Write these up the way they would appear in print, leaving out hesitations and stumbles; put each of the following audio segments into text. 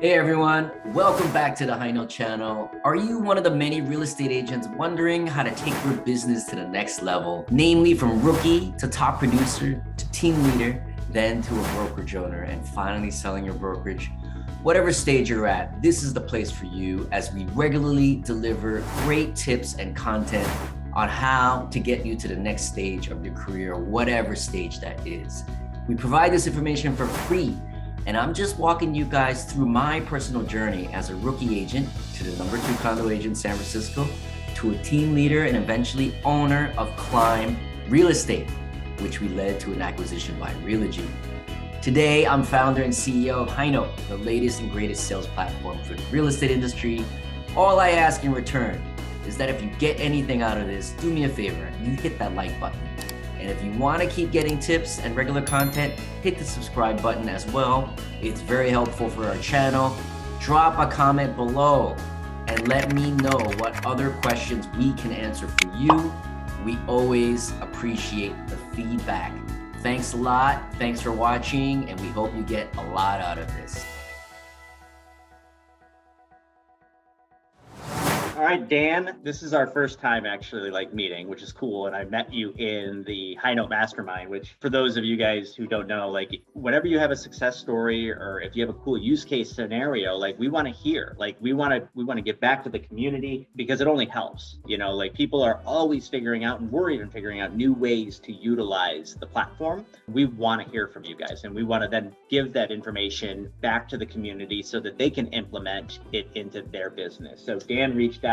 Hey everyone, welcome back to the High Note channel. Are you one of the many real estate agents wondering how to take your business to the next level? Namely from rookie to top producer to team leader, then to a brokerage owner and finally selling your brokerage. Whatever stage you're at, this is the place for you as we regularly deliver great tips and content on how to get you to the next stage of your career, whatever stage that is. We provide this information for free. And I'm just walking you guys through my personal journey as a rookie agent to the number 2 condo agent in San Francisco, to a team leader and eventually owner of Climb Real Estate, which we led to an acquisition by Realogy. Today, I'm founder and CEO of High Note, the latest and greatest sales platform for the real estate industry. All I ask in return is that if you get anything out of this, do me a favor and you hit that like button. And if you want to keep getting tips and regular content, hit the subscribe button as well. It's very helpful for our channel. Drop a comment below and let me know what other questions we can answer for you. We always appreciate the feedback. Thanks a lot. Thanks for watching, and we hope you get a lot out of this. All right, Dan, this is our first time actually meeting, which is cool. And I met you in the High Note Mastermind, which for those of you guys who don't know, whenever you have a success story or if you have a cool use case scenario, we want to hear, we want to get back to the community because it only helps, people are always figuring out, and we're even figuring out new ways to utilize the platform. We want to hear from you guys, and we want to then give that information back to the community so that they can implement it into their business. So Dan reached out.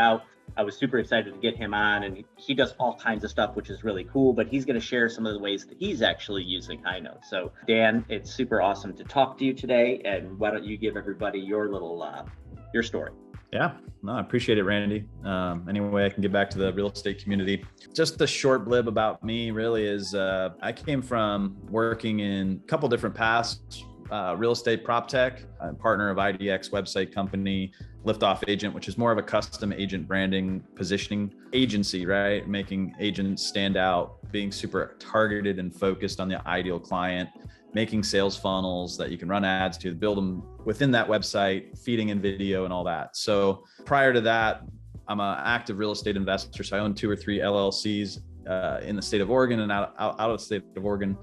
I was super excited to get him on, and he does all kinds of stuff, which is really cool, but he's going to share some of the ways that he's actually using High Note. So Dan, it's super awesome to talk to you today. And why don't you give everybody your little, your story? Yeah, no, I appreciate it, Randy. Anyway, I can get back to the real estate community. Just a short blib about me really is I came from working in a couple different paths. Real estate prop tech, partner of IDX website company, Liftoff Agent, which is more of a custom agent branding positioning agency, right? Making agents stand out, being super targeted and focused on the ideal client, making sales funnels that you can run ads to, build them within that website, feeding in video and all that. So prior to that, I'm an active real estate investor. So I own 2 or 3 LLCs in the state of Oregon and out of the state of Oregon.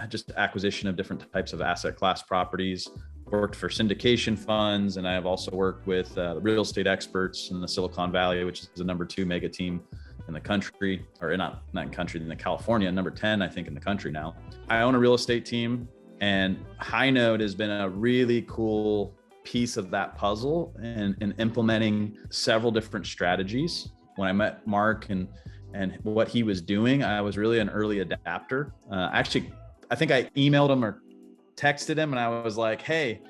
Just acquisition of different types of asset class properties, worked for syndication funds, and I have also worked with real estate experts in the Silicon Valley, which is the number 2 mega team in the country, or not in country, in the California, number 10, I think, in the country now. I own a real estate team, and High Note has been a really cool piece of that puzzle in implementing several different strategies. When I met Mark and what he was doing, I was really an early adapter. I think I emailed him or texted him and I was like, hey,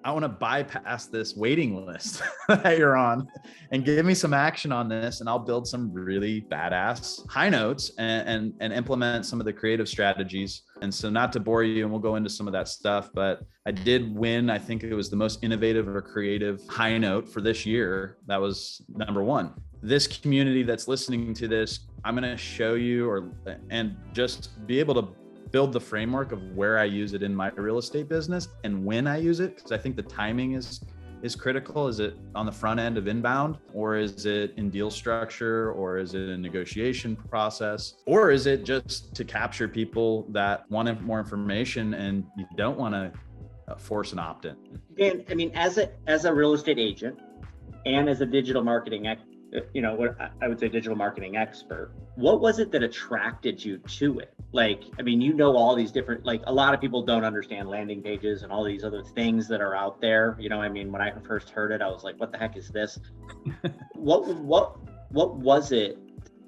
I want to bypass this waiting list that you're on and give me some action on this, and I'll build some really badass high notes and implement some of the creative strategies. And so, not to bore you, and we'll go into some of that stuff, but I did win, I think it was the most innovative or creative high note for this year. That was number 1. This community that's listening to this, I'm going to show you and just be able to build the framework of where I use it in my real estate business and when I use it, because I think the timing is critical. Is it on the front end of inbound, or is it in deal structure, or is it a negotiation process, or is it just to capture people that want more information and you don't want to force an opt-in? Dan, I mean, as a real estate agent and as a digital marketing what I would say digital marketing expert, what was it that attracted you to it? All these different, a lot of people don't understand landing pages and all these other things that are out there. When I first heard it, I was like, what the heck is this? What was it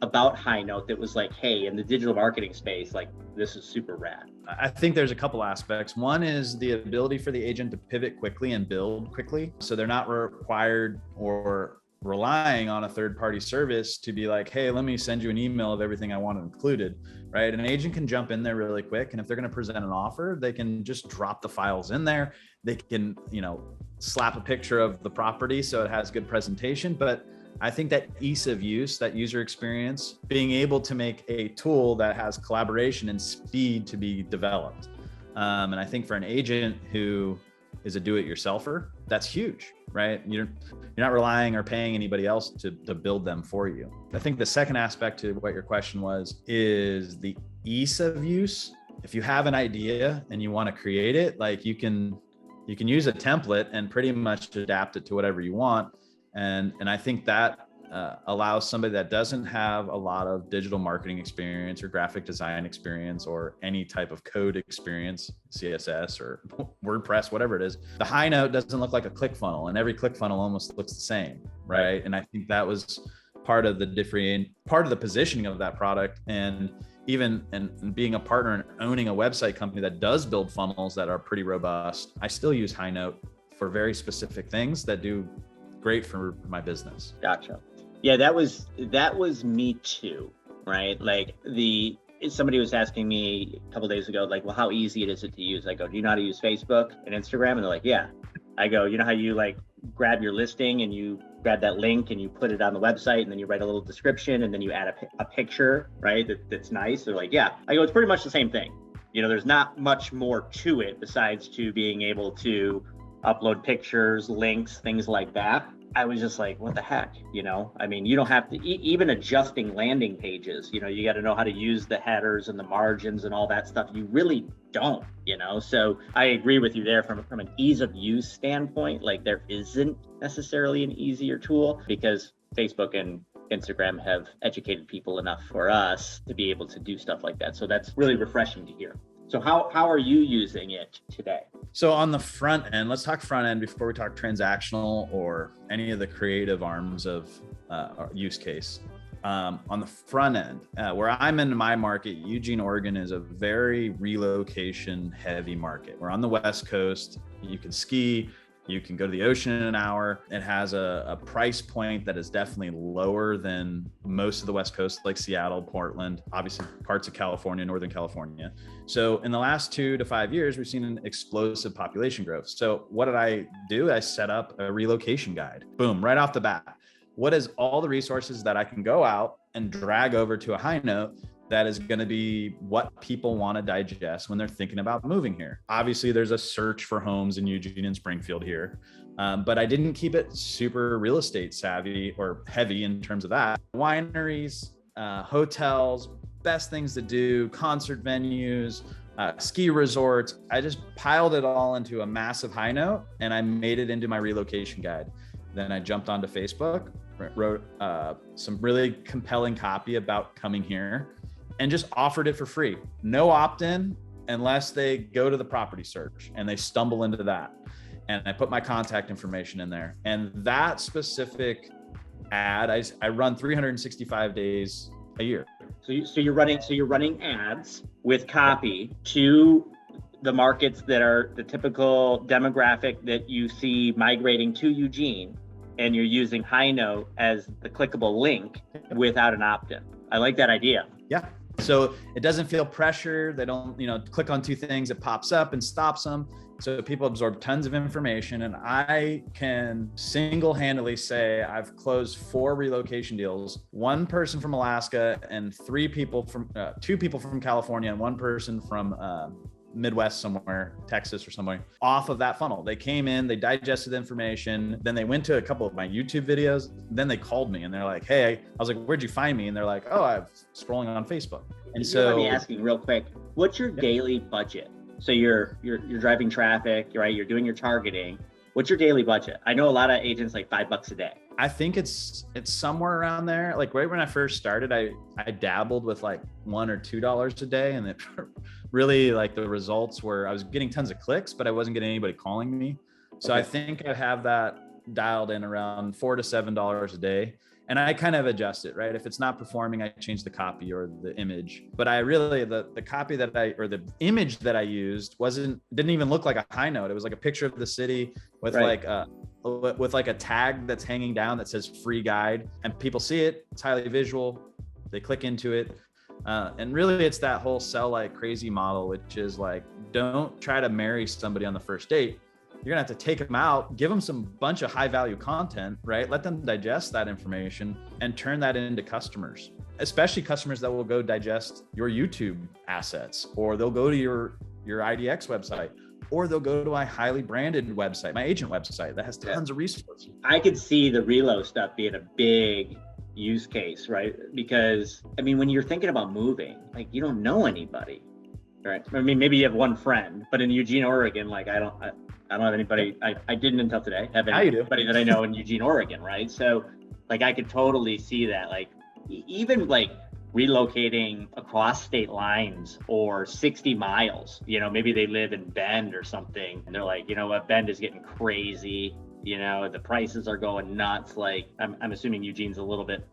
about High Note that was like, hey, in the digital marketing space, this is super rad? I think there's a couple aspects. One is the ability for the agent to pivot quickly and build quickly. So they're not required or relying on a third-party service to be like, hey, let me send you an email of everything I want included, right? An agent can jump in there really quick. And if they're going to present an offer, they can just drop the files in there. They can, slap a picture of the property so it has good presentation. But I think that ease of use, that user experience, being able to make a tool that has collaboration and speed to be developed. And I think for an agent who is a do-it-yourselfer, that's huge, right? You're not relying or paying anybody else to build them for you. I think the second aspect to what your question was is the ease of use. If you have an idea and you want to create it, like you can use a template and pretty much adapt it to whatever you want. And I think that allows somebody that doesn't have a lot of digital marketing experience or graphic design experience or any type of code experience, CSS or WordPress, whatever it is. The high note doesn't look like a ClickFunnels, and every ClickFunnels almost looks the same, right? And I think that was part of the positioning of that product. And even and being a partner and owning a website company that does build funnels that are pretty robust, I still use high note for very specific things that do great for my business. Gotcha. Yeah, that was me too, right? Like somebody was asking me a couple days ago, like, well, how easy is it to use? I go, do you know how to use Facebook and Instagram? And they're like, yeah. I go, you know how you like grab your listing and you grab that link and you put it on the website and then you write a little description and then you add a picture, right? That's nice. They're like, yeah. I go, it's pretty much the same thing. You know, there's not much more to it besides to being able to upload pictures, links, things like that. I was just like, what the heck? You know, I mean, you don't have to even adjusting landing pages, you know, you got to know how to use the headers and the margins and all that stuff. You really don't, you know? So I agree with you there from an ease of use standpoint. Like there isn't necessarily an easier tool because Facebook and Instagram have educated people enough for us to be able to do stuff like that. So that's really refreshing to hear. So how are you using it today? So on the front end, let's talk front end before we talk transactional or any of the creative arms of our use case. On the front end, where I'm in my market, Eugene, Oregon is a very relocation heavy market. We're on the West Coast. You can ski, you can go to the ocean in an hour. It has a price point that is definitely lower than most of the West Coast, like Seattle, Portland, obviously parts of California, Northern California. So in the last 2 to 5 years, we've seen an explosive population growth. So what did I do? I set up a relocation guide. Boom, right off the bat. What is all the resources that I can go out and drag over to a high note that is going to be what people want to digest when they're thinking about moving here. Obviously, there's a search for homes in Eugene and Springfield here, but I didn't keep it super real estate savvy or heavy in terms of that. Wineries, hotels, best things to do, concert venues, ski resorts. I just piled it all into a massive high note and I made it into my relocation guide. Then I jumped onto Facebook, wrote some really compelling copy about coming here, and just offered it for free. No opt-in unless they go to the property search and they stumble into that. And I put my contact information in there. And that specific ad, I run 365 days a year. So you're running ads with copy to the markets that are the typical demographic that you see migrating to Eugene, and you're using high note as the clickable link without an opt-in. I like that idea. Yeah. So it doesn't feel pressure. They don't, click on 2 things, it pops up and stops them. So people absorb tons of information. And I can single-handedly say I've closed 4 relocation deals, 1 person from Alaska and 2 people from California and 1 person from Midwest somewhere, Texas or somewhere, off of that funnel. They came in, they digested the information, then they went to a couple of my YouTube videos, then they called me and they're like, hey, I was like, where'd you find me? And they're like, oh, I'm scrolling on Facebook. And so let me ask you real quick, what's your daily budget? So you're driving traffic, right? You're doing your targeting. What's your daily budget? I know a lot of agents like $5 a day. I think it's somewhere around there. Like right when I first started, I dabbled with like $1 or $2 a day, and it really, like, the results were I was getting tons of clicks, but I wasn't getting anybody calling me. So okay. I think I have that dialed in around $4 to $7 a day. And I kind of adjust it, right? If it's not performing, I change the copy or the image. But I really, the copy that the image that I used didn't even look like a high note. It was like a picture of the city with right. like a tag that's hanging down that says free guide, and people see it. It's highly visual. They click into it. And really it's that whole sell like crazy model, which is like, don't try to marry somebody on the first date. You're gonna have to take them out, give them some bunch of high value content, right? Let them digest that information and turn that into customers, especially customers that will go digest your YouTube assets, or they'll go to your IDX website, or they'll go to my highly branded website, my agent website that has tons of resources. I could see the relo stuff being a big use case, right? Because I mean, when you're thinking about moving, like you don't know anybody, right? I mean, maybe you have one friend, but in Eugene, Oregon, like I don't have anybody. I didn't until today have anybody that I know in Eugene, Oregon, right? So like I could totally see that, like even like relocating across state lines or 60 miles, you know, maybe they live in Bend or something and they're like, you know what, Bend is getting crazy, you know, the prices are going nuts. Like I'm assuming Eugene's a little bit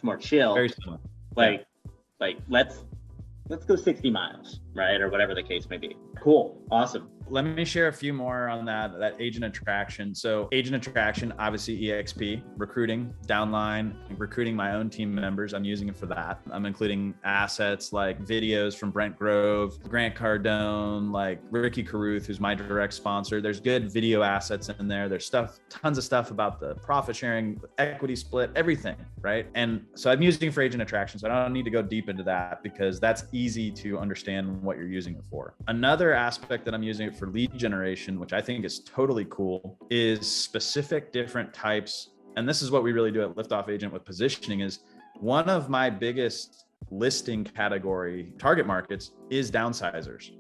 more chill. Very similar. Like let's go 60 miles, right? Or whatever the case may be. Cool. Awesome. Let me share a few more on that agent attraction. So agent attraction, obviously EXP, recruiting, downline, recruiting my own team members. I'm using it for that. I'm including assets like videos from Brent Grove, Grant Cardone, like Ricky Caruth, who's my direct sponsor. There's good video assets in there. There's tons of stuff about the profit sharing, equity split, everything, right? And so I'm using it for agent attraction. So I don't need to go deep into that because that's easy to understand what you're using it for. Another aspect that I'm using it for lead generation, which I think is totally cool, is specific different types. And this is what we really do at Liftoff Agent with positioning is one of my biggest listing category target markets is downsizers.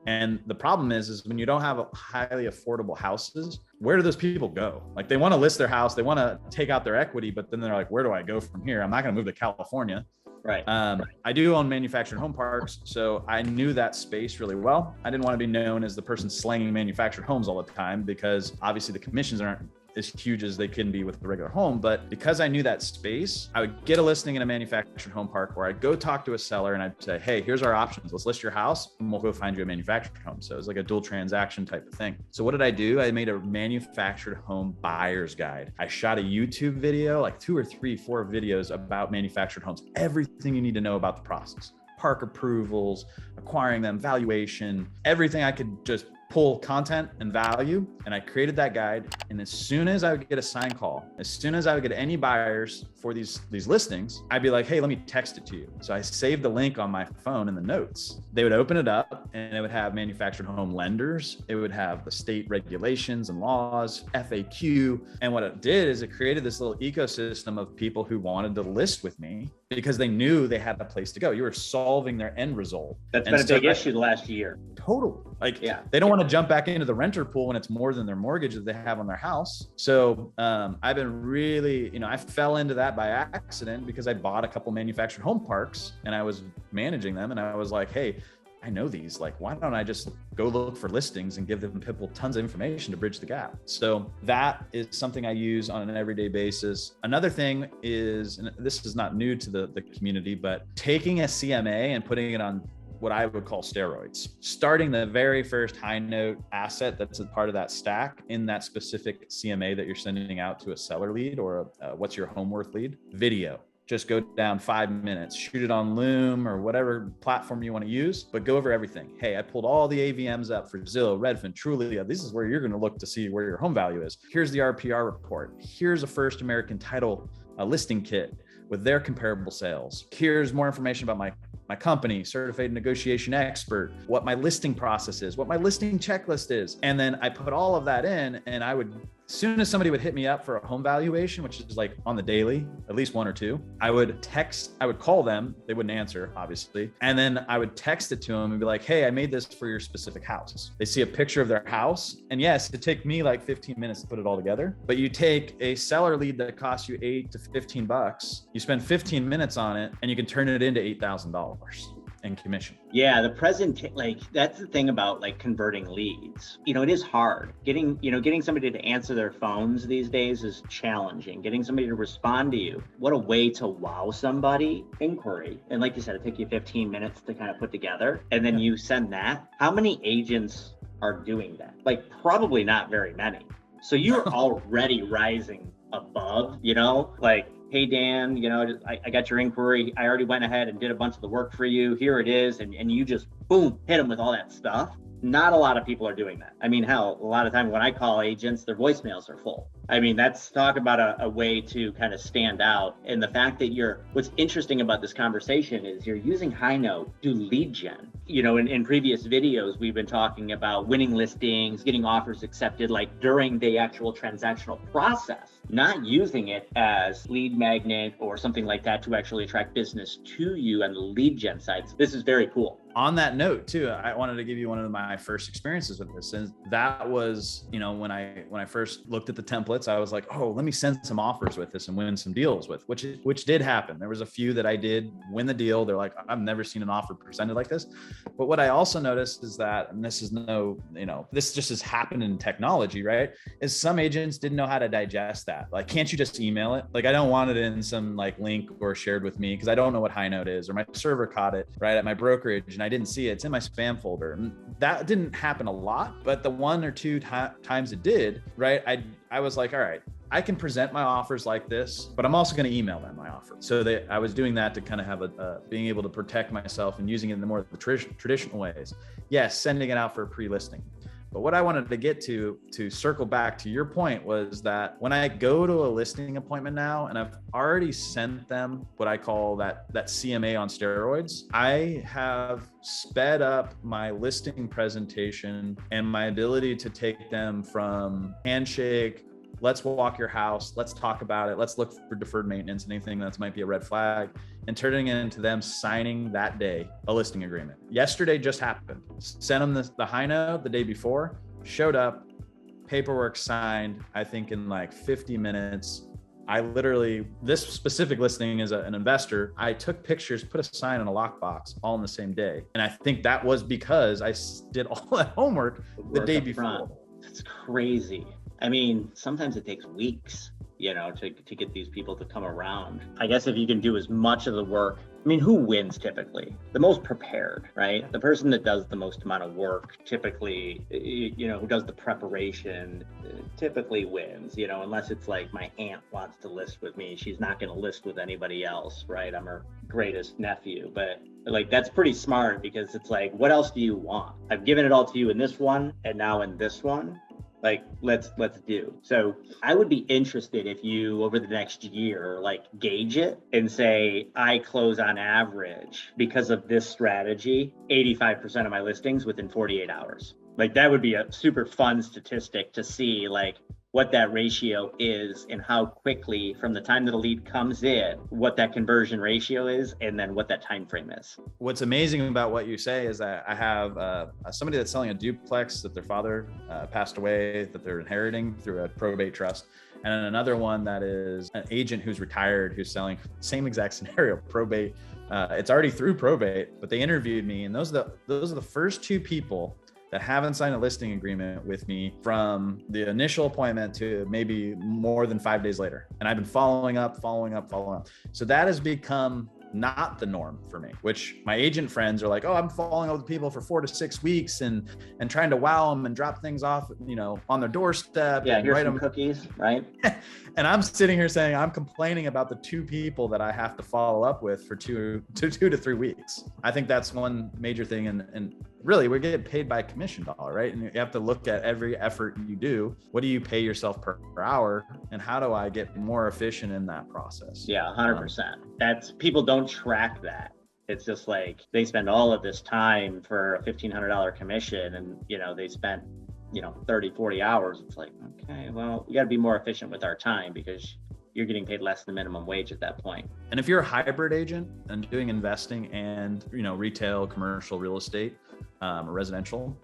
And the problem is when you don't have highly affordable houses, where do those people go? Like they want to list their house, they want to take out their equity, but then they're like, where do I go from here? I'm not going to move to California. Right. I do own manufactured home parks, so I knew that space really well. I didn't want to be known as the person slanging manufactured homes all the time because obviously the commissions aren't as huge as they can be with the regular home. But because I knew that space, I would get a listing in a manufactured home park where I'd go talk to a seller and I'd say, hey, here's our options. Let's list your house and we'll go find you a manufactured home. So it was like a dual transaction type of thing. So what did I do? I made a manufactured home buyer's guide. I shot a YouTube video, like 2 or 3, 4 videos about manufactured homes, everything you need to know about the process. Park approvals, acquiring them, valuation, everything I could just pull content and value. And I created that guide. And as soon as I would get a sign call, as soon as I would get any buyers for these listings, I'd be like, hey, let me text it to you. So I saved the link on my phone in the notes. They would open it up and it would have manufactured home lenders. It would have the state regulations and laws, FAQ. And what it did is it created this little ecosystem of people who wanted to list with me because they knew they had a place to go. You were solving their end result. That's been a big issue the last year. Totally. Like, they don't want to jump back into the renter pool when it's more than their mortgage that they have on their house. So I've been really, I fell into that by accident because I bought a couple manufactured home parks and I was managing them. And I was like, hey, I know these, like, why don't I just go look for listings and give them people tons of information to bridge the gap? So that is something I use on an everyday basis. Another thing is, and this is not new to the community, but taking a CMA and putting it on what I would call steroids, starting the very first high note asset that's a part of that stack in that specific CMA that you're sending out to a seller lead or a what's your home worth lead. Video. Just go down 5 minutes, shoot it on Loom or whatever platform you want to use, but go over everything. Hey, I pulled all the AVMs up for Zillow, Redfin, Trulia. This is where you're going to look to see where your home value is. Here's the RPR report. Here's a First American Title listing kit with their comparable sales. Here's more information about my company, certified negotiation expert, what my listing process is, what my listing checklist is. And then I put all of that in and I would, as soon as somebody would hit me up for a home valuation, which is like on the daily, at least 1 or 2, I would call them. They wouldn't answer, obviously. And then I would text it to them and be like, hey, I made this for your specific house. They see a picture of their house. And yes, it'd take me like 15 minutes to put it all together. But you take a seller lead that costs you $8 to $15, you spend 15 minutes on it and you can turn it into $8,000 in commission. Yeah, that's the thing about like converting leads. It is hard. Getting somebody to answer their phones these days is challenging. Getting somebody to respond to you. What a way to wow somebody. Inquiry. And like you said, it took you 15 minutes to kind of put together. And then you send that. How many agents are doing that? Like probably not very many. So you're already rising above, like, hey, Dan, I got your inquiry. I already went ahead and did a bunch of the work for you. Here it is. And you just, boom, hit them with all that stuff. not a lot of people are doing that. I mean, hell, a lot of time when I call agents, their voicemails are full. I mean, that's talk about a way to kind of stand out. And the fact that what's interesting about this conversation is you're using Highnote to lead gen. You know, in previous videos, we've been talking about winning listings, getting offers accepted, like during the actual transactional process, not using it as lead magnet or something like that to actually attract business to you on the lead gen side. So this is very cool. On that note too, I wanted to give you one of my first experiences with this. And that was, you know, when I first looked at the templates, I was like, oh, let me send some offers with this and win some deals with, which did happen. There was a few that I did win the deal. They're like, I've never seen an offer presented like this. But what I also noticed is that, and this is this just has happened in technology, right? Is some agents didn't know how to digest that. Like, can't you just email it? Like, I don't want it in some like link or shared with me because I don't know what Highnote is, or my server caught it right at my brokerage and I didn't see it. It's in my spam folder. And that didn't happen a lot, but the one or two times it did, right? I was like, all right, I can present my offers like this, but I'm also going to email them my offer. So I was doing that to kind of have being able to protect myself and using it in the more traditional ways. Yes, sending it out for a pre-listing. But what I wanted to get to circle back to your point was that when I go to a listing appointment now, and I've already sent them what I call that CMA on steroids, I have sped up my listing presentation and my ability to take them from handshake, let's walk your house, let's talk about it, let's look for deferred maintenance, anything that might be a red flag, and turning it into them signing that day a listing agreement. Yesterday just happened. Sent them the Highnote the day before, showed up, paperwork signed, I think in like 50 minutes. I literally, this specific listing is an investor. I took pictures, put a sign in a lockbox all in the same day. And I think that was because I did all that homework the day before. It's crazy. I mean, sometimes it takes weeks, you know, to get these people to come around. I guess if you can do as much of the work, I mean, who wins typically? The most prepared, right? The person that does the most amount of work typically, you know, who does the preparation typically wins, you know, unless it's like my aunt wants to list with me. She's not going to list with anybody else, right? I'm her greatest nephew, but like, that's pretty smart because it's like, what else do you want? I've given it all to you in this one and now in this one. Like, let's do. So I would be interested if you, over the next year, like gauge it and say, I close on average because of this strategy, 85% of my listings within 48 hours. Like, that would be a super fun statistic to see, like, what that ratio is and how quickly from the time that a lead comes in, what that conversion ratio is, and then what that time frame is. What's amazing about what you say is that I have somebody that's selling a duplex that their father passed away, that they're inheriting through a probate trust. And then another one that is an agent who's retired, who's selling same exact scenario, probate. It's already through probate, but they interviewed me. And those are the first two people that haven't signed a listing agreement with me from the initial appointment to maybe more than 5 days later. And I've been following up. So that has become not the norm for me, which my agent friends are like, oh, I'm following up with people for 4 to 6 weeks and trying to wow them and drop things off, you know, on their doorstep. Yeah, and here's write some them cookies, right? And I'm sitting here saying, I'm complaining about the 2 people that I have to follow up with for 2 to 3 weeks. I think that's one major thing. And really, we get paid by commission dollar, right? And you have to look at every effort you do. What do you pay yourself per hour? And how do I get more efficient in that process? Yeah, 100%. That's, people don't track that. It's just like they spend all of this time for a $1,500 commission and, you know, they spent, you know, 30, 40 hours. It's like, okay, well, we got to be more efficient with our time because you're getting paid less than minimum wage at that point. And if you're a hybrid agent and doing investing and, you know, retail, commercial, real estate, residential,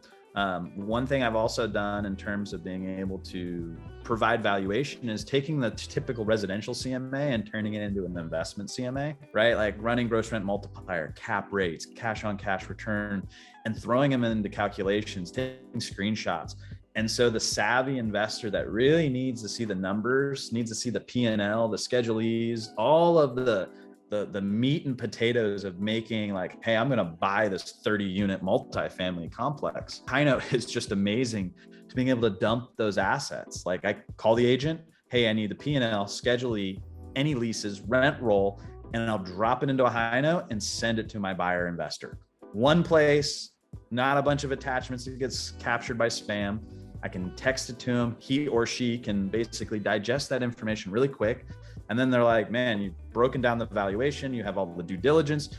one thing I've also done in terms of being able to provide valuation is taking the typical residential CMA and turning it into an investment CMA, right? Like running gross rent multiplier, cap rates, cash on cash return, and throwing them into calculations, taking screenshots. And so the savvy investor that really needs to see the numbers, needs to see the P&L, the Schedule E's, all of the meat and potatoes of making like, hey, I'm going to buy this 30 unit multifamily complex. Highnote is just amazing to being able to dump those assets. Like I call the agent, hey, I need the P&L, Schedule E, any leases, rent roll, and I'll drop it into a Highnote and send it to my buyer investor. One place, not a bunch of attachments that gets captured by spam. I can text it to him. He or she can basically digest that information really quick. And then they're like, man, you've broken down the valuation, you have all the due diligence,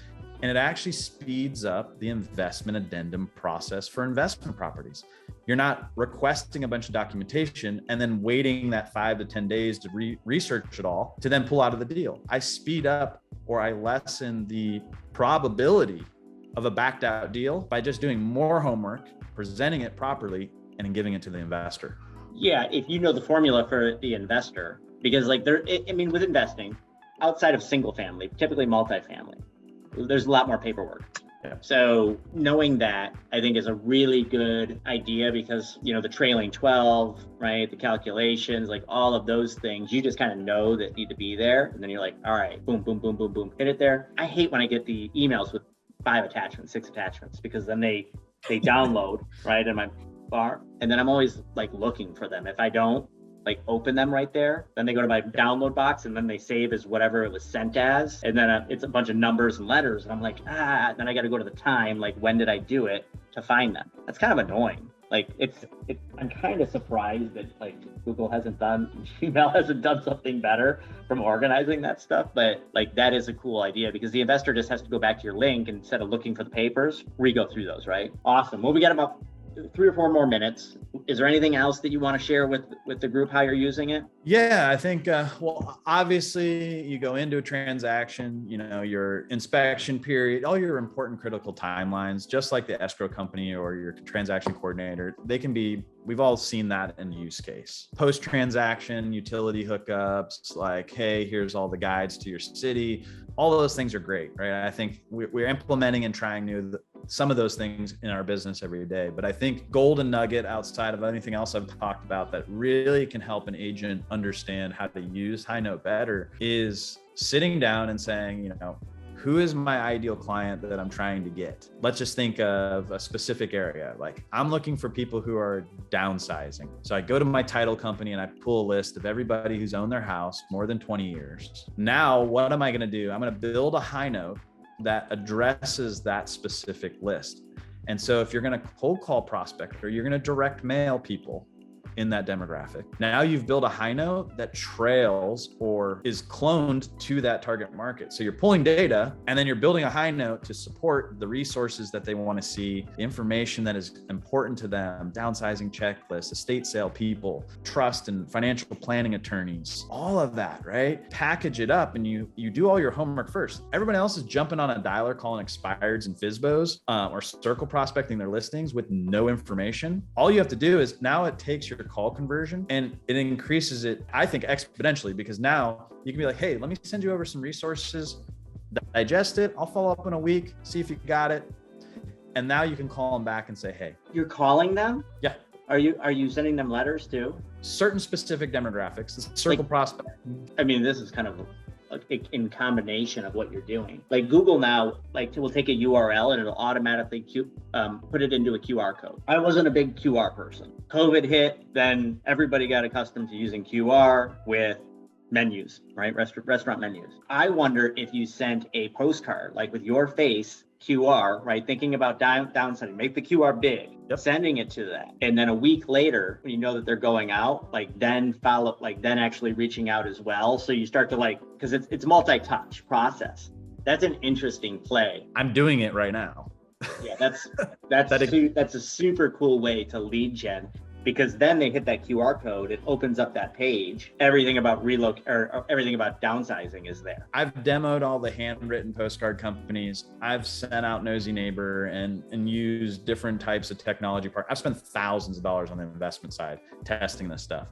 and it actually speeds up the investment addendum process for investment properties. You're not requesting a bunch of documentation and then waiting that 5 to 10 days to research it all to then pull out of the deal. I speed up, or I lessen the probability of a backed out deal by just doing more homework, presenting it properly, and then giving it to the investor. Yeah, if you know the formula for the investor, because like with investing, outside of single family, typically multifamily, there's a lot more paperwork. Yeah. So knowing that, I think, is a really good idea, because the trailing 12, right, the calculations, like all of those things, you just kind of know that need to be there, and then you're like, all right, boom, boom, boom, boom, boom, hit it there. I hate when I get the emails with 5 attachments, 6 attachments, because then they download right in my bar, and then I'm always like looking for them. If I don't like open them right there, then they go to my download box, and then they save as whatever it was sent as, and then it's a bunch of numbers and letters, and I'm like, then I got to go to the time, like when did I do it, to find them. That's kind of annoying. Like I'm kind of surprised that like Gmail hasn't done something better from organizing that stuff, but like that is a cool idea, because the investor just has to go back to your link, and instead of looking for the papers, re-go through those, right? Awesome. Well, we got about 3 or 4 more minutes. Is there anything else that you want to share with the group, how you're using it? Yeah, I think, well, obviously you go into a transaction, your inspection period, all your important critical timelines, just like the escrow company or your transaction coordinator, we've all seen that in use case. Post-transaction, utility hookups, like, hey, here's all the guides to your city. All of those things are great, right? I think we're implementing and trying some of those things in our business every day. But I think golden nugget, outside of anything else I've talked about, that really can help an agent understand how to use Highnote better, is sitting down and saying, who is my ideal client that I'm trying to get? Let's just think of a specific area. Like, I'm looking for people who are downsizing. So I go to my title company and I pull a list of everybody who's owned their house more than 20 years. Now, what am I going to do? I'm going to build a Highnote that addresses that specific list. And so if you're going to cold call prospect, or you're going to direct mail people in that demographic, now you've built a Highnote that trails or is cloned to that target market. So you're pulling data, and then you're building a Highnote to support the resources that they want to see, the information that is important to them, downsizing checklists, estate sale people, trust and financial planning attorneys, all of that, right? Package it up, and you do all your homework first. Everyone else is jumping on a dialer calling expireds and FSBOs, or circle prospecting their listings with no information. All you have to do is, now it takes your call conversion and it increases it, I think, exponentially, because now you can be like, hey, let me send you over some resources, digest it, I'll follow up in a week, see if you got it. And now you can call them back and say, hey. You're calling them? Yeah. Are you sending them letters too? Certain specific demographics, the circle prospect. I mean, this is kind of in combination of what you're doing. Like Google now, like, will take a URL and it'll automatically put it into a QR code. I wasn't a big QR person. COVID hit, then everybody got accustomed to using QR with menus, right? Restaurant menus. I wonder if you sent a postcard, like with your face, QR, right? Thinking about downsizing, make the QR big, sending it to that. And then a week later, when you know that they're going out, then actually reaching out as well. So you start to because it's multi-touch process. That's an interesting play. I'm doing it right now. Yeah, that's a super cool way to lead gen, because then they hit that QR code, it opens up that page. Everything about everything about downsizing is there. I've demoed all the handwritten postcard companies. I've sent out Nosy Neighbor and used different types of technology. I've spent thousands of dollars on the investment side testing this stuff.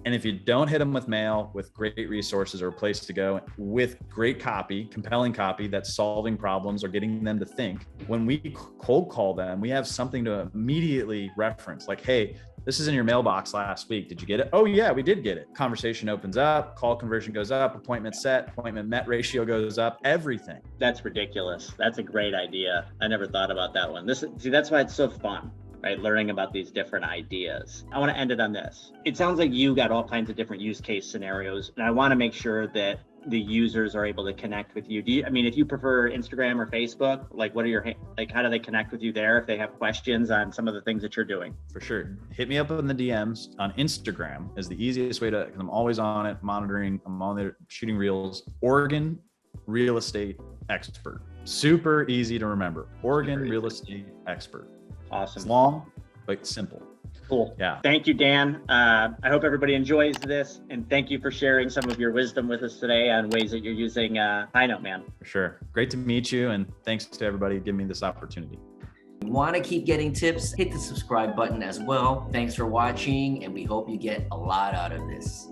And if you don't hit them with mail, with great resources or a place to go, with great copy, compelling copy that's solving problems or getting them to think, when we cold call them, we have something to immediately reference. Like, hey, this is in your mailbox last week. Did you get it? Oh yeah, we did get it. Conversation opens up, call conversion goes up, appointment set, appointment met ratio goes up, everything. That's ridiculous. That's a great idea. I never thought about that one. That's why it's so fun, right? Learning about these different ideas. I want to end it on this. It sounds like you got all kinds of different use case scenarios, and I want to make sure that the users are able to connect with you? I mean, if you prefer Instagram or Facebook, like what are your, like, how do they connect with you there if they have questions on some of the things that you're doing? For sure. Hit me up in the DMs on Instagram is the easiest way to, because I'm always on it, monitoring, I'm on there shooting reels. Oregon Real Estate Expert. Super easy to remember. Oregon Real Estate Expert. Awesome. It's long, but simple. Cool. Yeah. Thank you, Dan. I hope everybody enjoys this, and thank you for sharing some of your wisdom with us today on ways that you're using Highnote, man. For sure. Great to meet you. And thanks to everybody giving me this opportunity. Want to keep getting tips? Hit the subscribe button as well. Thanks for watching, and we hope you get a lot out of this.